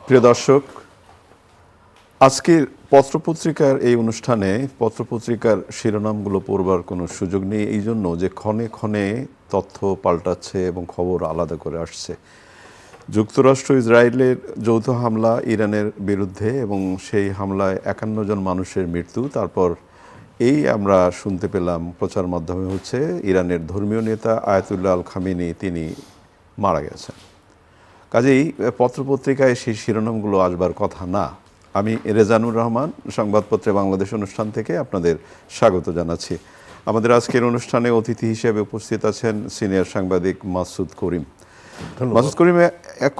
প্রিয় দর্শক, আজকের পত্রপত্রিকার এই অনুষ্ঠানে পত্রপত্রিকার শিরোনামগুলো পড়বার কোনো সুযোগ নেই, এই জন্য যে ক্ষণে ক্ষণে তথ্য পাল্টাচ্ছে এবং খবর আলাদা করে আসছে। যুক্তরাষ্ট্র ইসরায়েলের যৌথ হামলা ইরানের বিরুদ্ধে এবং সেই হামলায় ৫১ জন মানুষের মৃত্যু। তারপর এই আমরা শুনতে পেলাম প্রচার মাধ্যমে হচ্ছে ইরানের ধর্মীয় নেতা আয়াতুল্লাহ আল খামেনি তিনি মারা গেছেন। কাজেই পত্রপত্রিকায় সেই শিরোনামগুলো আসবার কথা না। আমি রেজানুর রহমান, সংবাদপত্রে বাংলাদেশ অনুষ্ঠান থেকে আপনাদের স্বাগত জানাচ্ছি। আমাদের আজকের অনুষ্ঠানে অতিথি হিসেবে উপস্থিত আছেন সিনিয়র সাংবাদিক মাসুদ করিম। মাসুদ করিম,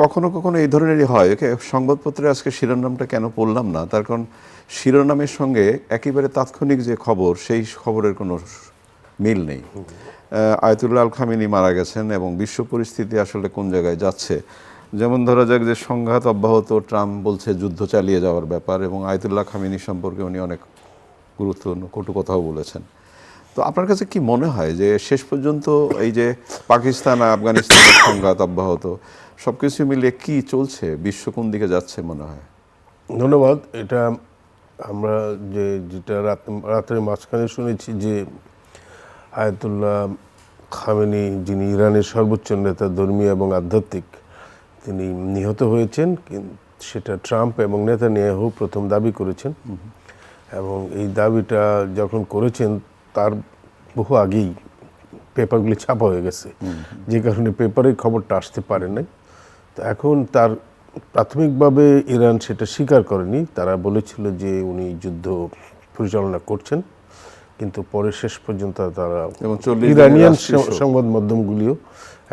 কখনো কখনো এই ধরনেরই হয়, সংবাদপত্রে আজকে শিরোনামটা কেন পড়লাম না, তার কারণ শিরোনামের সঙ্গে একেবারে তাৎক্ষণিক যে খবর সেই খবরের কোনো মিল নেই। আয়াতুল্লাহ আল খামেনি মারা গেছেন এবং বিশ্ব পরিস্থিতি আসলে কোন জায়গায় যাচ্ছে। যেমন ধরা যাক যে সংঘাত অব্যাহত, ট্রাম্প বলছে যুদ্ধ চালিয়ে যাওয়ার ব্যাপার, এবং আয়াতুল্লাহ খামেনি সম্পর্কে উনি অনেক গুরুত্বপূর্ণ কটু কথাও বলেছেন। তো আপনার কাছে কি মনে হয় যে শেষ পর্যন্ত এই যে পাকিস্তান আর আফগানিস্তানের সংঘাত অব্যাহত, সব কিছু মিলিয়ে কি চলছে, বিশ্ব কোন দিকে যাচ্ছে মনে হয়? ধন্যবাদ। এটা আমরা যেটা রাতের মাঝখানে শুনেছি যে আয়াতুল্লাহ খামেনি, যিনি ইরানের সর্বোচ্চ নেতা, ধর্মীয় এবং আধ্যাত্মিক, তিনি নিহত হয়েছেন। সেটা ট্রাম্প এবং নেতানিয়াহু প্রথম দাবি করেছেন, এবং এই দাবিটা যখন করেছেন তার বহু আগেই পেপারগুলি ছাপা হয়ে গেছে, যে কারণে পেপারে খবরটা আসতে পারে নাই। তো এখন তার প্রাথমিকভাবে ইরান সেটা স্বীকার করেনি, তারা বলেছিল যে উনি যুদ্ধ পরিচালনা করছেন, কিন্তু পরে শেষ পর্যন্ত তারা ইরানিয়ান সংবাদ মাধ্যমগুলিও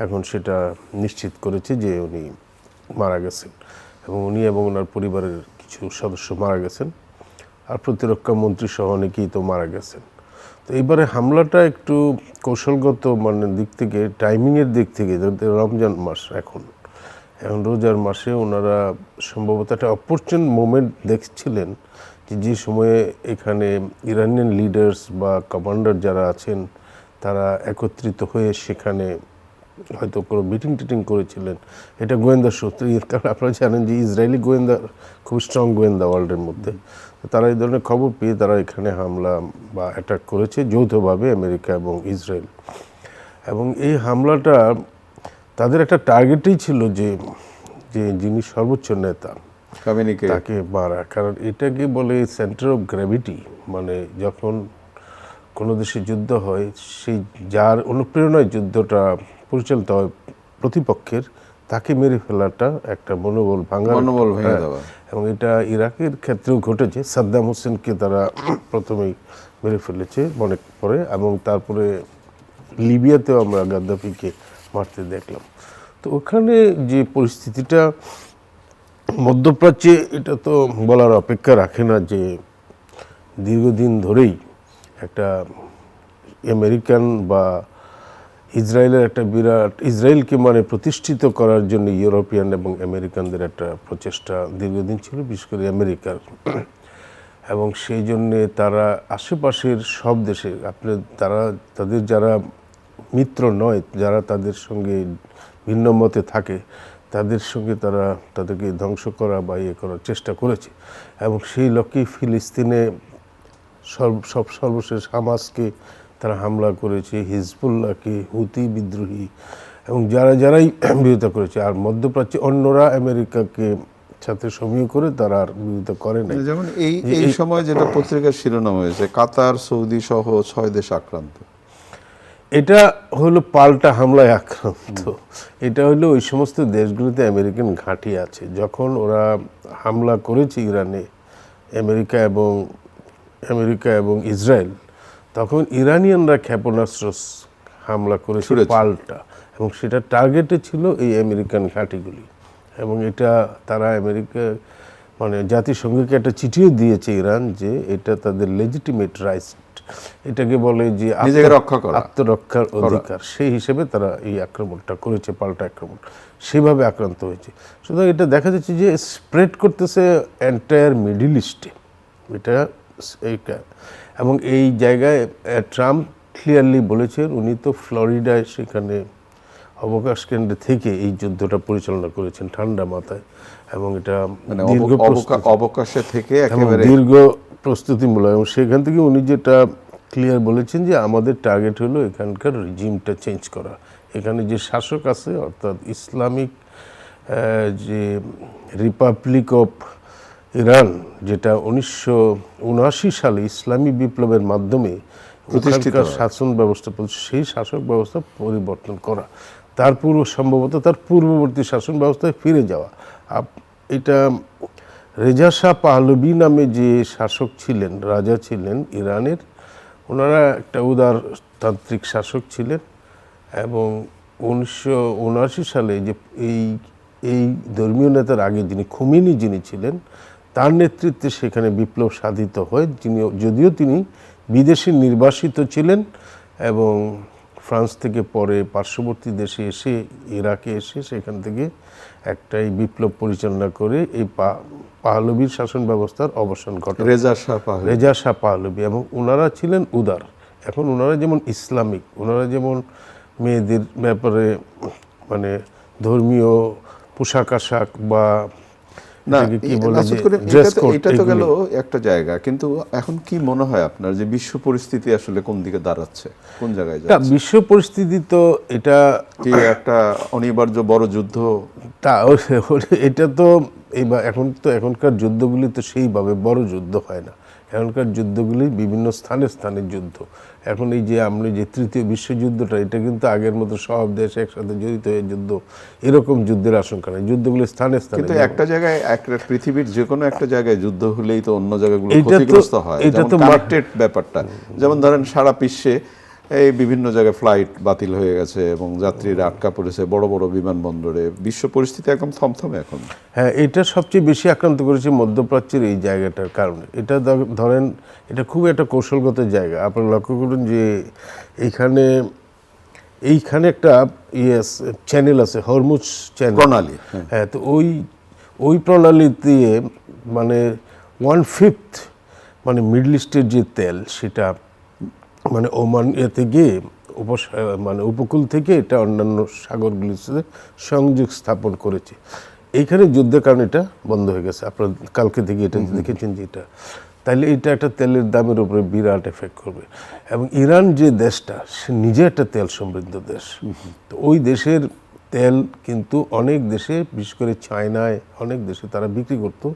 এখন সেটা নিশ্চিত করেছে যে উনি মারা গেছেন, এবং উনি এবং ওনার পরিবারের কিছু সদস্য মারা গেছেন, আর প্রতিরক্ষা মন্ত্রী সহ অনেকেই তো মারা গেছেন। তো এইবারে হামলাটা একটু কৌশলগত দিক থেকে, টাইমিংয়ের দিক থেকে, রমজান মাস এখন রোজার মাসে ওনারা সম্ভবত একটা অপরচুন মোমেন্ট দেখছিলেন, যে সময়ে এখানে ইরানিয়ান লিডার্স বা কমান্ডার যারা আছেন তারা একত্রিত হয়ে সেখানে হয়তো কোনো মিটিং টিটিং করেছিলেন। এটা গোয়েন্দা সূত্র, কারণ আপনারা জানেন যে ইসরায়েলি গোয়েন্দা খুব স্ট্রং গোয়েন্দা ওয়ার্ল্ডের মধ্যে। তারা এই ধরনের খবর পেয়ে তারা এখানে হামলা বা অ্যাটাক করেছে যৌথভাবে, আমেরিকা এবং ইসরায়েল। এবং এই হামলাটা তাদের একটা টার্গেটই ছিল যে যিনি সর্বোচ্চ নেতা তাকে মারা, কারণ এটাকে বলে সেন্টার অফ গ্র্যাভিটি। মানে যখন কোনো দেশে যুদ্ধ হয়, সেই যার অনুপ্রেরণায় যুদ্ধটা পরিচালিত হয় প্রতিপক্ষের, তাকে মেরে ফেলাটা একটা মনোবল ভেঙে দেওয়া। এবং এটা ইরাকের ক্ষেত্রেও ঘটেছে, সাদ্দাম হোসেনকে তারা প্রথমেই মেরে ফেলেছে অনেক পরে, এবং তারপরে লিবিয়াতেও আমরা গাদ্দাফিকে মারতে দেখলাম। তো ওখানে যে পরিস্থিতিটা মধ্যপ্রাচ্যে, এটা তো বলার অপেক্ষা রাখে না যে দীর্ঘদিন ধরেই একটা আমেরিকান বা ইসরায়েলের একটা বিরাট, ইসরায়েলকে প্রতিষ্ঠিত করার জন্য ইউরোপিয়ান এবং আমেরিকানদের একটা প্রচেষ্টা দীর্ঘদিন ছিল, বিশেষ করে আমেরিকার। এবং সেই জন্যে তারা আশেপাশের সব দেশে তাদের যারা মিত্র নয়, যারা তাদের সঙ্গে ভিন্ন মতে থাকে, তাদের সঙ্গে তাদেরকে ধ্বংস করা বা ইয়ে করার চেষ্টা করেছে। এবং সেই লক্ষ্যেই ফিলিস্তিনে সর্বশেষ হামাসকে তারা হামলা করেছে, হিজবুল্লাহকে, হুতি বিদ্রোহী, এবং যারাই বিরোধিতা করেছে। আর মধ্যপ্রাচ্যে অন্যরা আমেরিকাকে সাথে সমীহ করে তারা আর বিরোধিতা করে না। যেমন এই সময় যেটা পত্রিকার শিরোনাম হয়েছে, কাতার, সৌদি সহ 6 দেশ আক্রান্ত। এটা হলো পাল্টা হামলায় আক্রান্ত। এটা হলো ওই সমস্ত দেশগুলোতে আমেরিকান ঘাঁটি আছে। যখন ওরা হামলা করেছে ইরানে, আমেরিকা এবং ইসরায়েল, তখন ইরানিয়ানরা ক্ষেপণাস্ত্র হামলা করেছিল পাল্টা, এবং সেটা টার্গেটে ছিল এই আমেরিকান ঘাঁটিগুলি। এবং এটা তারা জাতিসংঘকে একটা চিঠিও দিয়েছে ইরান, যে এটা তাদের লেজিটিমেট রাইট, এটাকে বলে যে আত্মরক্ষার অধিকার, সেই হিসেবে তারা এই আক্রমণটা করেছে, পাল্টা আক্রমণ, সেভাবে আক্রান্ত হয়েছে। সুতরাং এটা দেখা যাচ্ছে যে স্প্রেড করতেছে এন্টায়ার মিডল ইস্টে এইটা। এবং এই জায়গায় ট্রাম্প ক্লিয়ারলি বলেছেন, উনি তো ফ্লোরিডায় সেখানে অবকাশ কেন্দ্রে থেকে এই যুদ্ধটা পরিচালনা করেছেন ঠান্ডা মাথায়, এবং এটা মানে দীর্ঘ অবকাশে থেকে এবং একেবারে দীর্ঘ প্রস্তুতিমূলক, এবং সেখান থেকে উনি যেটা ক্লিয়ার বলেছেন যে আমাদের টার্গেট হলো এখানকার রিজিমটা চেঞ্জ করা। এখানে যে শাসক আছে অর্থাৎ ইসলামিক যে রিপাবলিক অফ ইরান, যেটা 1979 সালে ইসলামী বিপ্লবের মাধ্যমে প্রতিষ্ঠিত ওখানকার হয়। শাসন ব্যবস্থা, সেই শাসক ব্যবস্থা পরিবর্তন করা, তার সম্ভবত তার পূর্ববর্তী শাসন ব্যবস্থায় ফিরে যাওয়া। এটা রেজা শাহ পাহলভি নামে যে শাসক ছিলেন, রাজা ছিলেন ইরানের, ওনারা একটা উদারতান্ত্রিক শাসক ছিলেন, এবং 1979 সালে যে এই ধর্মীয় নেতার আগে যিনি খোমেনি যিনি ছিলেন, তার নেতৃত্বে সেখানে বিপ্লব সাধিত হয়। যদিও তিনি বিদেশে নির্বাসিত ছিলেন, এবং ফ্রান্স থেকে পরে পার্শ্ববর্তী দেশে এসে, ইরাকে এসে সেখান থেকে একটাই বিপ্লব পরিচালনা করে এই পাহলভির শাসন ব্যবস্থার অবসান ঘটে। রেজা শাহ পাহলভি, এবং ওনারা ছিলেন উদার। এখন ওনারা যেমন ইসলামিক, ওনারা যেমন মেয়েদের ব্যাপারে মানে ধর্মীয় পোশাক আশাক বা না, কি বলে যে ড্রেস কোড, এটা তো গেল একটা জায়গা, কিন্তু এখন কি মনে হয় আপনার যে বিশ্ব পরিস্থিতি আসলে কোন দিকে দাঁড়াচ্ছে, কোন জায়গায় যাচ্ছে? বিশ্ব পরিস্থিতি তো এটা কি একটা অনিবার্য বড় যুদ্ধ? এটা তো এখনকার যুদ্ধগুলি তো সেইভাবে বড় যুদ্ধ হয় না। এখনকার যুদ্ধগুলি বিভিন্ন স্থানে স্থানে যুদ্ধ। এখন এই যে আমরা যে তৃতীয় বিশ্বযুদ্ধটা, এটা কিন্তু আগের মতো সব দেশ একসাথে জড়িত হয়ে যুদ্ধ, এরকম যুদ্ধের আশঙ্কা নেই। যুদ্ধগুলি স্থানে স্থানে। কিন্তু একটা জায়গায়, পৃথিবীর যে কোনো একটা জায়গায় যুদ্ধ হলেই তো অন্য জায়গাগুলো ক্ষতিগ্রস্ত হয়। এটা তো কানেক্টেড ব্যাপারটা। যেমন ধরেন সারা বিশ্বে এই বিভিন্ন জায়গায় ফ্লাইট বাতিল হয়ে গেছে এবং যাত্রীরা আটকা পড়েছে বড় বড় বিমানবন্দরে। বিশ্ব পরিস্থিতি একদম থমথমে এখন। হ্যাঁ, এটা সবচেয়ে বেশি আক্রান্ত করেছে মধ্যপ্রাচ্যের এই জায়গাটার কারণে। এটা ধরেন, এটা খুব একটা কৌশলগত জায়গা। আপনারা লক্ষ্য করুন যে এইখানে একটা চ্যানেল আছে, হরমুজ চ্যানেল প্রণালী। হ্যাঁ, তো ওই প্রণালী দিয়ে মানে 1/5 মানে মিডল ইস্টের যে তেল, সেটা মানে ওমান এতে গিয়ে মানে উপকূল থেকে এটা অন্যান্য সাগরগুলির সাথে সংযোগ স্থাপন করেছে। এইখানে যুদ্ধের কারণে এটা বন্ধ হয়ে গেছে। আপনারা কালকে থেকে এটা দেখেছেন যে এটা, তাইলে এটা একটা তেলের দামের উপরে বিরাট এফেক্ট করবে। এবং ইরান যে দেশটা, সে নিজে একটা তেল সমৃদ্ধ দেশ। তো ওই দেশের তেল কিন্তু অনেক দেশে, বিশেষ করে চায়নায় অনেক দেশে তারা বিক্রি করতো,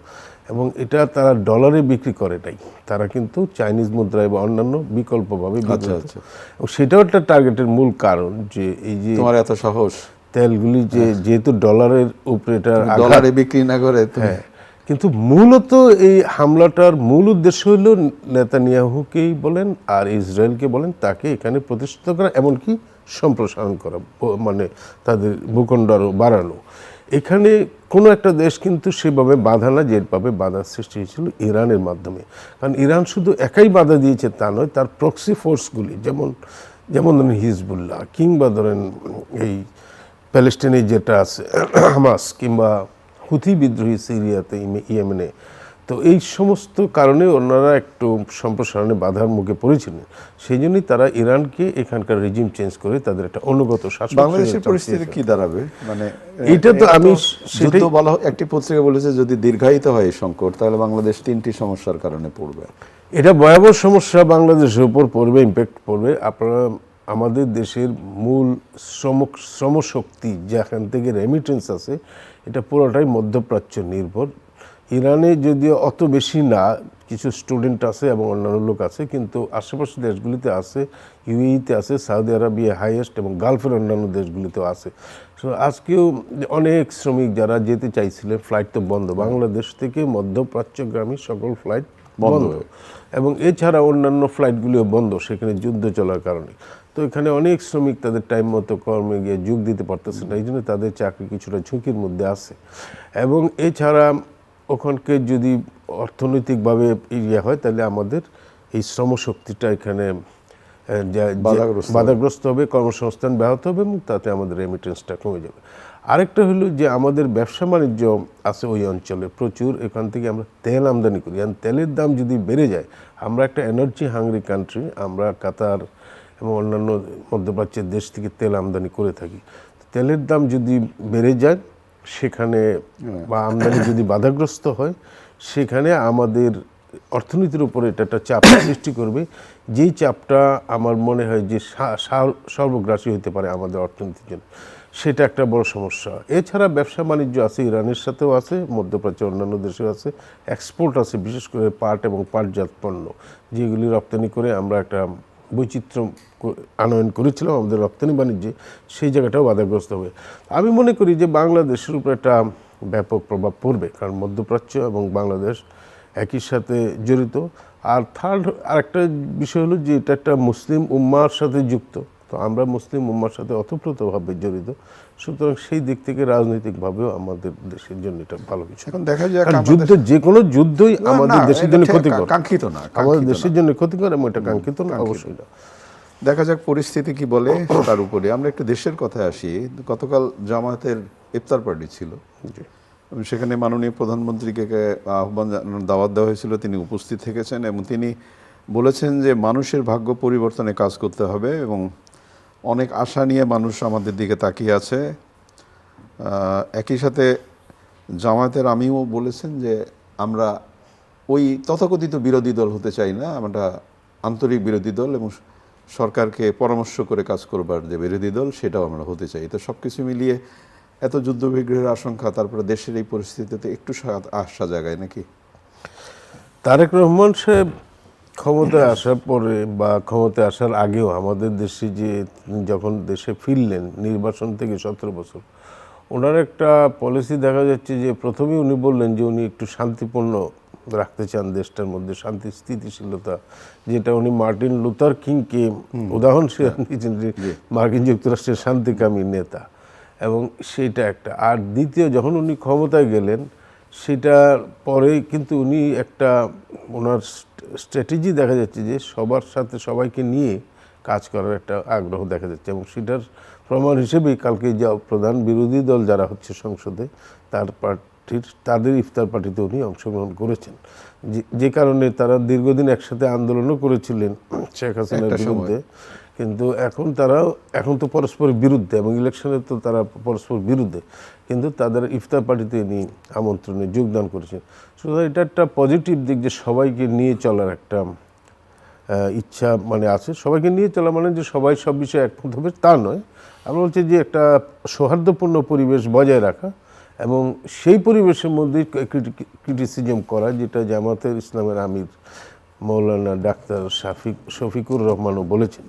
এবং এটা তারা ডলারে বিক্রি করে নাই, তারা কিন্তু চাইনিজ মুদ্রায় বা অন্যান্য বিকল্পভাবে বিক্রি করতো। এবং সেটাও একটা টার্গেটের মূল কারণ, যে এই যে তোমার এত সাহস, তেলগুলি যেহেতু ডলারের উপরে এটা ডলারে বিক্রি না করে। হ্যাঁ, কিন্তু মূলত এই হামলাটার মূল উদ্দেশ্য হলো নেতানিয়াহুকেই বলেন আর ইসরায়েলকে বলেন, তাকে এখানে প্রতিষ্ঠিত করা, এমনকি সম্প্রসারণ করা, মানে তাদের ভূখণ্ড আরও বাড়ানো। এখানে কোনো একটা দেশ কিন্তু সেভাবে বাধা না, যেভাবে বাধার সৃষ্টি হয়েছিল ইরানের মাধ্যমে। কারণ ইরান শুধু একাই বাধা দিয়েছে তা নয়, তার প্রক্সি ফোর্সগুলি, যেমন ধরেন হিজবুল্লাহ, কিংবা ধরেন এই প্যালেস্টাইনে যেটা আছে হামাস, কিংবা হুথি বিদ্রোহী সিরিয়াতে, ইয়েমেনে। তো এই সমস্ত কারণে ওনারা একটু সম্প্রসারণে বাধার মুখে পড়েছিলেন। সেই জন্যই তারা ইরানকে এখানকার রিজিম চেঞ্জ করে তাদের একটা অনুগত শাসন। বাংলাদেশের পরিস্থিতি কি দাঁড়াবে? মানে এটা তো আমি যুদ্ধ বলা, একটি পত্রিকা বলেছে যদি দীর্ঘায়িত হয় এই সংকট, তাহলে বাংলাদেশ 3টি সমস্যার কারণে পড়বে। এটা ভয়াবহ সমস্যা বাংলাদেশের উপর পড়বে, ইম্প্যাক্ট পড়বে। আপনারা আমাদের দেশের মূল শ্রমশক্তি যেখান থেকে রেমিটেন্স আছে, এটা পুরোটাই মধ্যপ্রাচ্য নির্ভর। ইরানে যদিও অত বেশি না, কিছু স্টুডেন্ট আছে এবং অন্যান্য লোক আছে, কিন্তু আশেপাশের দেশগুলিতে আছে, ইউএইতে আছে, সৌদি আরবিয়া হাইয়েস্ট, এবং গালফের অন্যান্য দেশগুলিতেও আছে। সো আজকেও অনেক শ্রমিক যারা যেতে চাইছিলেন, ফ্লাইট তো বন্ধ, বাংলাদেশ থেকে মধ্যপ্রাচ্যগামী সকল ফ্লাইট বন্ধ, এবং এছাড়া অন্যান্য ফ্লাইটগুলিও বন্ধ সেখানে যুদ্ধ চলার কারণে। তো এখানে অনেক শ্রমিক তাদের টাইম মতো কর্মে গিয়ে যোগ দিতে পারতেছে না, এই জন্য তাদের চাকরি কিছুটা ঝুঁকির মধ্যে আছে। এবং এছাড়া ওখানকে যদি অর্থনৈতিকভাবে ইয়ে হয়, তাহলে আমাদের এই শ্রমশক্তিটা এখানে বাধাগ্রস্ত হবে, কর্মসংস্থান ব্যাহত হবে, এবং তাতে আমাদের রেমিটেন্সটা কমে যাবে। আরেকটা হলো যে আমাদের ব্যবসা বাণিজ্য আছে ওই অঞ্চলে প্রচুর, এখান থেকে আমরা তেল আমদানি করি। আর তেলের দাম যদি বেড়ে যায়, আমরা একটা এনার্জি হাংরি কান্ট্রি, আমরা কাতার এবং অন্যান্য মধ্যপ্রাচ্যের দেশ থেকে তেল আমদানি করে থাকি। তেলের দাম যদি বেড়ে যায় সেখানে বা আমদানি যদি বাধাগ্রস্ত হয় সেখানে আমাদের অর্থনীতির উপরে এটা একটা চাপ সৃষ্টি করবে, যেই চাপটা আমার মনে হয় যে সর্বগ্রাসী হতে পারে আমাদের অর্থনীতির জন্য। সেটা একটা বড় সমস্যা। এছাড়া ব্যবসা বাণিজ্য আছে, ইরানের সাথেও আছে, মধ্যপ্রাচ্যের অন্যান্য দেশেও আছে, এক্সপোর্ট আছে, বিশেষ করে পাট এবং পাটজাত পণ্য যেগুলি রপ্তানি করে আমরা একটা বৈচিত্র্য আনয়ন করেছিলাম আমাদের রপ্তানি বাণিজ্যে, সেই জায়গাটাও বাধাগ্রস্ত হবে। আমি মনে করি যে বাংলাদেশের উপর একটা ব্যাপক প্রভাব পড়বে, কারণ মধ্যপ্রাচ্য এবং বাংলাদেশ একই সাথে জড়িত। আর আরেকটা বিষয় হলো যে এটা একটা মুসলিম উম্মার সাথে যুক্ত, তো আমরা মুসলিম উম্মার সাথে ওতপ্রোতভাবে জড়িত, সুতরাং সেই দিক থেকে রাজনৈতিকভাবেও আমাদের দেশের জন্য এটা ভালো কিছু। এখন দেখা যাক কারণ যুদ্ধ, যে কোনো যুদ্ধই আমাদের দেশের জন্য ক্ষতিকর, কাঙ্ক্ষিত না, আমাদের দেশের জন্য ক্ষতিকর এবং এটা কাঙ্ক্ষিত না, অবশ্যই না। দেখা যাক পরিস্থিতি কি বলে তার উপরে। আমরা একটু দেশের কথায় আসি। গতকাল জামায়াতের ইফতার পার্টি ছিল, সেখানে মাননীয় প্রধানমন্ত্রীকে দাওয়াত দেওয়া হয়েছিল, তিনি উপস্থিত থেকেছেন এবং তিনি বলেছেন যে মানুষের ভাগ্য পরিবর্তনে কাজ করতে হবে এবং অনেক আশা নিয়ে মানুষ আমাদের দিকে তাকিয়ে আছে। একই সাথে জামায়াতের আমিও বলেছেন যে আমরা ওই তথাকথিত বিরোধী দল হতে চাই না, আমরা আন্তরিক বিরোধী দল এবং সরকারকে পরামর্শ করে কাজ করবার যে বিরোধী দল সেটাও আমরা হতে চাই। তো সব কিছু মিলিয়ে এত যুদ্ধবিগ্রহের আশঙ্কা, তারপরে দেশের এই পরিস্থিতিতে একটু আশা জাগায় নাকি? তারেক রহমান সাহেব ক্ষমতায় আসার পরে বা ক্ষমতায় আসার আগেও আমাদের দেশে যে যখন দেশে ফিরলেন নির্বাচন থেকে 17 বছর, ওনার একটা পলিসি দেখা যাচ্ছে যে প্রথমেই উনি বললেন যে উনি একটু শান্তিপূর্ণ রাখতে চান দেশটার মধ্যে, শান্তি স্থিতিশীলতা, যেটা উনি মার্টিন লুথার কিংকে উদাহরণ দিয়েছেন যে মার্কিন যুক্তরাষ্ট্রের শান্তিকামী নেতা, এবং সেইটা একটা। আর দ্বিতীয়, যখন উনি ক্ষমতায় গেলেন সেটার পরেই কিন্তু উনি একটা ওনার স্ট্র্যাটেজি দেখা যাচ্ছে যে সবার সাথে সবাইকে নিয়ে কাজ করার একটা আগ্রহ দেখা যাচ্ছে, এবং সেটার প্রমাণ হিসেবেই কালকে যা প্রধান বিরোধী দল যারা হচ্ছে সংসদে তাদের ইফতার পার্টিতে উনি অংশগ্রহণ করেছেন, যে কারণে তারা দীর্ঘদিন একসাথে আন্দোলনও করেছিলেন শেখ হাসিনার বিরুদ্ধে, কিন্তু এখন তো পরস্পরের বিরুদ্ধে এবং ইলেকশনে তো তারা পরস্পর বিরুদ্ধে, কিন্তু তাদের ইফতার পার্টিতে ইনি আমন্ত্রণে যোগদান করেছেন। সুতরাং এটা একটা পজিটিভ দিক যে সবাইকে নিয়ে চলার একটা ইচ্ছা আছে। সবাইকে নিয়ে চলা মানে যে সবাই সব বিষয়ে একমত হবে তা নয়, আমরা বলছি যে একটা সৌহার্দ্যপূর্ণ পরিবেশ বজায় রাখা এবং সেই পরিবেশের মধ্যে ক্রিটিসিজম করা, যেটা জামায়াতে ইসলামের আমির মৌলানা ডাক্তার শফিকুর রহমানও বলেছেন।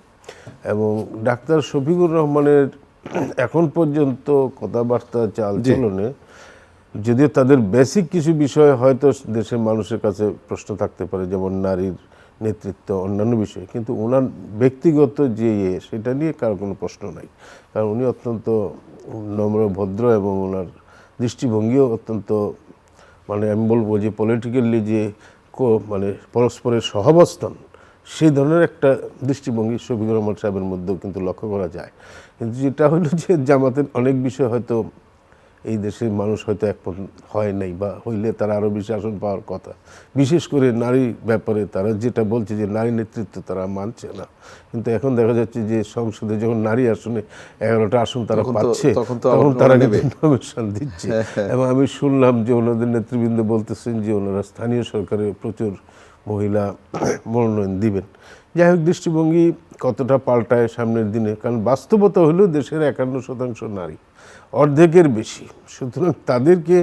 এবং ডাক্তার শফিকুর রহমানের এখন পর্যন্ত কথাবার্তা চালচলনে যদিও তাদের বেসিক কিছু বিষয় হয়তো দেশের মানুষের কাছে প্রশ্ন থাকতে পারে, যেমন নারীর নেতৃত্ব, অন্যান্য বিষয়, কিন্তু ওনার ব্যক্তিগত যে সেটা নিয়ে কারো কোনো প্রশ্ন নাই, কারণ উনি অত্যন্ত নম্র ভদ্র এবং ওনার দৃষ্টিভঙ্গিও অত্যন্ত আমি বলবো যে পলিটিক্যালি যে পরস্পরের সহাবস্থান, সেই ধরনের একটা দৃষ্টিভঙ্গি শফিকুর রহমান সাহেবের মধ্যেও কিন্তু লক্ষ্য করা যায়। কিন্তু যেটা হলো যে জামাতের অনেক বিষয় হয়তো এই দেশের মানুষ হয়তো একমত হয় নাই, বা হইলে তারা আরও বেশি আসন পাওয়ার কথা, বিশেষ করে নারী ব্যাপারে তারা যেটা বলছে যে নারী নেতৃত্ব তারা মানছে না, কিন্তু এখন দেখা যাচ্ছে যে সংসদে যখন নারী আসনে 11টা আসন তারা পাচ্ছে তখন তারা নমিনেশন দিচ্ছে। এবং আমি শুনলাম যে ওনাদের নেতৃবৃন্দ বলতেছেন যে ওনারা স্থানীয় সরকারে প্রচুর মহিলা মনোনয়ন দিবেন। যাই হোক, দৃষ্টিভঙ্গি কতটা পাল্টায় সামনের দিনে, কারণ বাস্তবতা হলো দেশের 51% নারী, অর্ধেকের বেশি। সুতরাং তাদেরকে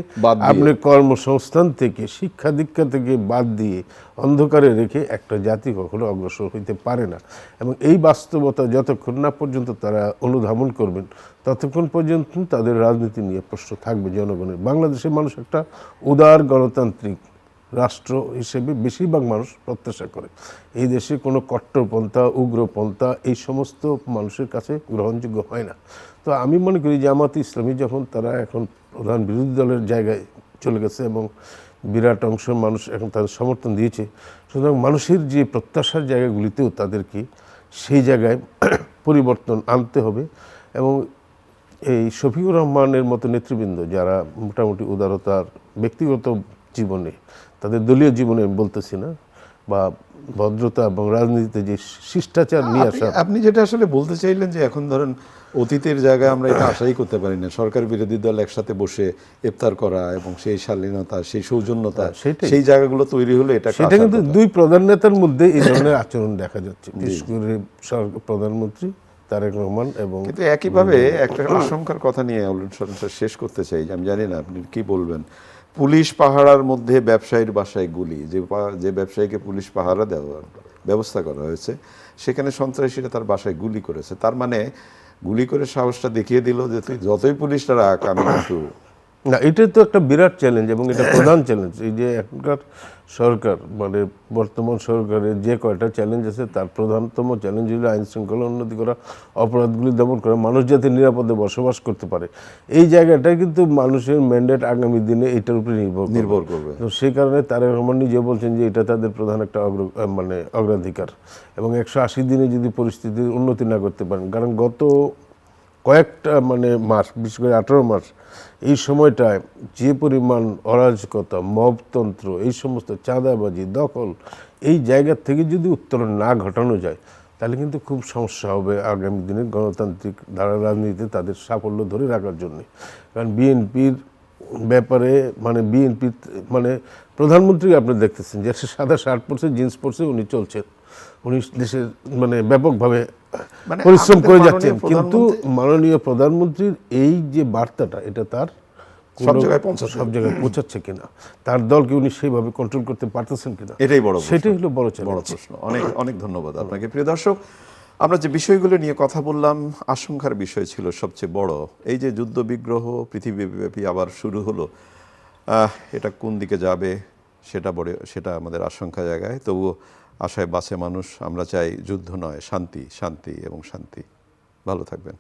আপনি কর্মসংস্থান থেকে, শিক্ষা দীক্ষা থেকে বাদ দিয়ে অন্ধকারে রেখে একটা জাতি কখনো অগ্রসর হইতে পারে না। এবং এই বাস্তবতা যতক্ষণ না পর্যন্ত তারা অনুধাবন করবেন ততক্ষণ পর্যন্ত তাদের রাজনীতি নিয়ে প্রশ্ন থাকবে জনগণের। বাংলাদেশের মানুষ একটা উদার গণতান্ত্রিক রাষ্ট্র হিসেবে বেশিরভাগ মানুষ প্রত্যাশা করে। এই দেশে কোনো কট্টরপন্থা, উগ্রপন্থা এই সমস্ত মানুষের কাছে গ্রহণযোগ্য হয় না। তো আমি মনে করি জামায়াতে ইসলামী যখন তারা এখন প্রধান বিরোধী দলের জায়গায় চলে গেছে এবং বিরাট অংশ মানুষ এখন তাদের সমর্থন দিয়েছে, সুতরাং মানুষের যে প্রত্যাশার জায়গাগুলিতেও তাদেরকে সেই জায়গায় পরিবর্তন আনতে হবে। এবং এই শফিকুর রহমানের মতো নেতৃবৃন্দ যারা মোটামুটি উদারতার ব্যক্তিগত জীবনে, তাদের দলীয় জীবনে আমি বলতেছি না, বা ভদ্রতা এবং রাজনীতিতে যে শিষ্টাচার নিয়ে আসা। আপনি যেটা আসলে বলতে চাইলেন যে এখন ধরেন অতীতের জায়গায় আমরা এটা আশাই করতে পারি না, সরকার বিরোধী দল একসাথে বসে ইফতার করা এবং সেই শালীনতা, সেই সৌজন্যতা, সেটাই। সেই জায়গাগুলো তৈরি হলে এটা একটা সেটা আশার কিন্তু কথা। দুই প্রধান নেতার মধ্যে এই ধরনের আচরণ দেখা যাচ্ছে, বিশেষ করে প্রধানমন্ত্রী তারেক রহমান এবং কিন্তু একইভাবে একটা আশঙ্কার কথা নিয়ে অনুষ্ঠানটা শেষ করতে চাই, যে আমি জানি না আপনি কি বলবেন। পুলিশ পাহারার মধ্যে ব্যবসায়ীর বাসায় গুলি, যে ব্যবসায়ীকে পুলিশ পাহারা দেওয়ার ব্যবস্থা করা হয়েছে, সেখানে সন্ত্রাসীরা তার বাসায় গুলি করেছে। তার মানে গুলি করে সাহসটা দেখিয়ে দিল যে তুই যতই পুলিশটা রাখ, আমি কিন্তু না, এটাই তো একটা বিরাট চ্যালেঞ্জ এবং এটা প্রধান চ্যালেঞ্জ। এই যে এখনকার সরকার, মানে বর্তমান সরকারের যে কয়টা চ্যালেঞ্জ আছে তার প্রধানতম চ্যালেঞ্জ হলো আইন শৃঙ্খলা উন্নতি করা, অপরাধগুলি দমন করা, মানুষ যাতে নিরাপদে বসবাস করতে পারে। এই জায়গাটা কিন্তু মানুষের ম্যান্ডেট আগামী দিনে এটার উপরে নির্ভর করবে। তো সেই কারণে তারেক রহমান নিজে বলছেন যে এটা তাদের প্রধান একটা মানে অগ্রাধিকার। এবং 180 দিনে যদি পরিস্থিতির উন্নতি না করতে পারেন, কারণ গত কয়েকটা মানে মাস, বিশেষ করে 18 মাস, এই সময়টায় যে পরিমাণ অরাজকতা, মবতন্ত্র, এই সমস্ত চাঁদাবাজি, দখল, এই জায়গা থেকে যদি উত্তরণ না ঘটানো যায়, তাহলে কিন্তু খুব সমস্যা হবে আগামী দিনে গণতান্ত্রিক ধারা রাজনীতিতে তাদের সাফল্য ধরে রাখার জন্য। কারণ বিএনপির ব্যাপারে মানে বিএনপি মানে প্রধানমন্ত্রী আপনি দেখতেছেন যে একটা সাদা শার্ট পরছে, জিন্স পরছে, উনি চলছেন, উনি দেশের মানে ব্যাপকভাবে মানে পরিশ্রম করে আমাদের যাচ্ছেন, মাননীয় কিন্তু মাননীয় প্রধানমন্ত্রীর এই যে বার্তাটা, এটা তার সব জায়গায় পৌঁছাচ্ছে। সব জায়গায় পৌঁছাচ্ছে কিনা, তার দলকে উনি সেইভাবে কন্ট্রোল করতে পারতেছেন কিনা, এটাই বড় প্রশ্ন। সেটাই হলো বড় বড় চ্যালেঞ্জ। প্রশ্ন। অনেক অনেক ধন্যবাদ আপনাকে। প্রিয় দর্শক, আমরা যে বিষয়গুলো নিয়ে কথা বললাম, আশঙ্কার বিষয় ছিল সবচেয়ে বড়। এই যে যুদ্ধ বিগ্রহ পৃথিবীব্যাপী আবার শুরু হলো, এটা কোন দিকে যাবে সেটা আমাদের আশঙ্কা জায়গায়। তবুও আশায় বাঁচে মানুষ। আমরা চাই যুদ্ধ নয়, শান্তি, শান্তি এবং শান্তি। ভালো থাকবেন।